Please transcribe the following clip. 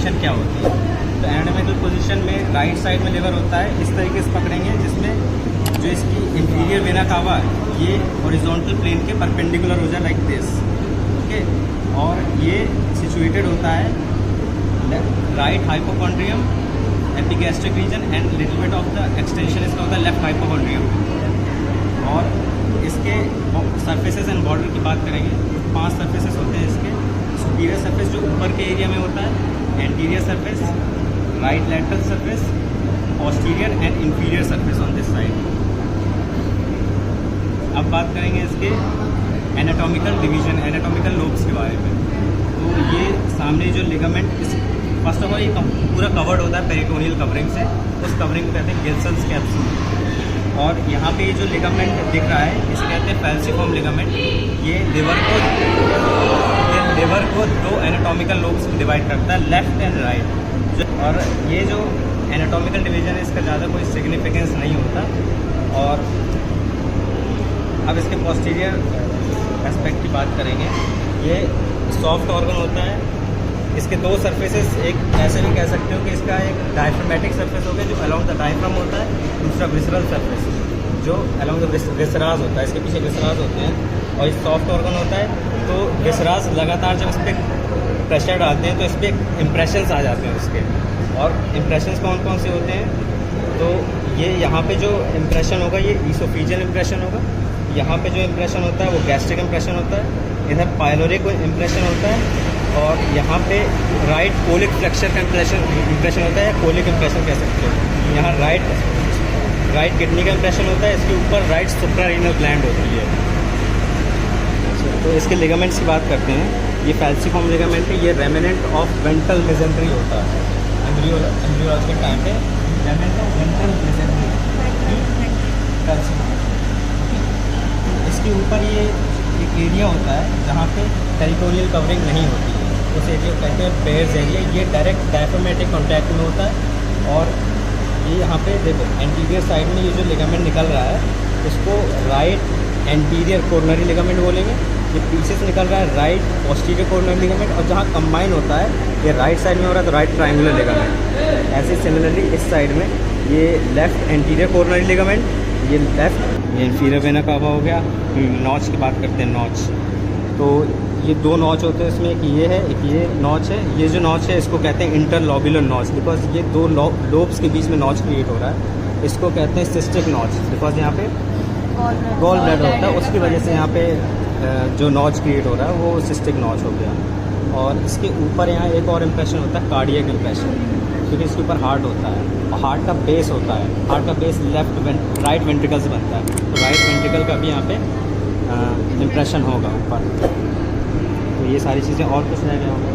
Position क्या होती है। तो एनाटॉमिकल पोजीशन में राइट साइड में लीवर होता है, इस तरीके से पकड़ेंगे जिसमें जो इसकी इंफीरियर वेना कावा है ये हॉरिजॉन्टल प्लेन के परपेंडिकुलर हो जाए लाइक दिस, ओके। और ये सिचुएटेड होता है right hypochondrium, epigastric region and little bit of the extension इसका होता है लेफ्ट हाइपोकॉन्ड्रियम। और इसके सरफेसेस एंड बॉर्डर की बात करेंगे तो 5 सरफेसेस होते हैं इसके। सुपीरियर सरफेस जो ऊपर के एरिया में होता है, anterior surface, right lateral surface, posterior and inferior surface on this side. अब बात करेंगे इसके एनाटॉमिकल डिवीजन, एनाटॉमिकल लोब्स के बारे में। तो ये सामने जो लिगामेंट, इस फर्स्ट ऑफ ऑल ये पूरा कवर्ड होता है पेरिटोनियल कवरिंग से, उस कवरिंग को कहते हैं गिल्सन्स कैप्सूल। और यहाँ पे ये जो लिगामेंट दिख रहा है इसे कहते हैं फैल्सिफॉर्म लिगामेंट। ये लिवर को 2 एनाटॉमिकल लोब्स में डिवाइड करता है, लेफ्ट एंड राइट। और ये जो एनाटॉमिकल डिवीजन है इसका ज़्यादा कोई सिग्निफिकेंस नहीं होता। और अब इसके पोस्टीरियर एस्पेक्ट की बात करेंगे। ये सॉफ्ट ऑर्गन होता है, इसके 2 सरफेसेस, एक ऐसे भी कह सकते हो कि इसका एक डायफ्रामेटिक सरफेस हो गया जो अलोंग द डायफ्राम होता है, दूसरा विसरल सरफेस जो अलोंग द विसराज होता है, इसके पीछे विसराज होते हैं। और ये सॉफ्ट ऑर्गन होता है तो विसराज लगातार जब इस पर प्रेशर डालते हैं तो इस पर इम्प्रेशंस आ जाते हैं उसके। और इम्प्रेशंस कौन कौन से होते हैं, तो ये यहाँ पे जो इम्प्रेशन होगा ये ईसोफेजियल इम्प्रेशन होगा, यहाँ पे जो इम्प्रेशन होता है वो गैस्ट्रिक इम्प्रेशन होता है, इधर पाइलोरिक इम्प्रेशन होता है, और यहाँ पे राइट कोलिक फ्लेक्चर का इम्प्रेशन होता है, कोलिक इम्प्रेशन कह सकते हो। यहाँ राइट किडनी का इम्प्रेशन होता है, इसके ऊपर राइट सुप्रारीनल ग्लैंड होती है। तो इसके लिगामेंट्स की बात करते हैं। ये फैल्सिफॉर्म लिगामेंट है, ये रेमिनेंट ऑफ वेंट्रल मेसेंट्री होता है एम्ब्रियोलॉजी के टाइम पे, रेमिनेंट ऑफ वेंट्रल मेसेंट्री फैल्सिफॉर्म। इसके ऊपर ये एक एरिया होता है जहाँ पे टेरिटोरियल कवरिंग नहीं होती है, उस एरिया को कहते हैं पेयर्स एरिया। ये डायरेक्ट डायफ्रामेटिक कॉन्टैक्ट में होता है। और ये यहाँ पे देखो एंटीरियर साइड में ये जो लिगामेंट निकल रहा है उसको राइट एंटीरियर कोरोनरी लिगामेंट बोलेंगे। ये पीछे से निकल रहा है राइट पोस्टीरियर कोरोनरी लिगामेंट, और जहाँ कंबाइन होता है ये राइट साइड में हो रहा है तो राइट ट्रायंगुलर लिगामेंट। ऐसे सिमिलरली इस साइड में ये लेफ्ट एंटीरियर कोरोनरी लिगामेंट, ये लेफ्ट ये इंफीरियर वेना कावा हो गया। नॉच की बात करते हैं, नॉच। तो ये 2 नॉच होते हैं इसमें, एक ये है एक ये नॉच है। ये जो नॉच है इसको कहते हैं इंटरलोब्युलर नॉच, बिकॉज ये 2 लोब्स के बीच में नॉच क्रिएट हो रहा है। इसको कहते हैं सिस्टिक नॉच, बिकॉज यहाँ पे गॉल ब्लैडर होता है, उसकी वजह से यहाँ पे जो नॉच क्रिएट हो रहा है वो सिस्टिक नॉच हो गया। और इसके ऊपर यहाँ एक और इम्प्रेशन होता है कार्डियक इम्प्रेशन, क्योंकि इसके ऊपर हार्ट होता है और हार्ट का बेस होता है। हार्ट का बेस राइट वेंट्रिकल से बनता है, तो राइट वेंट्रिकल का भी यहाँ पे इम्प्रेशन होगा ऊपर। तो ये सारी चीज़ें, और कुछ रह गया होगा।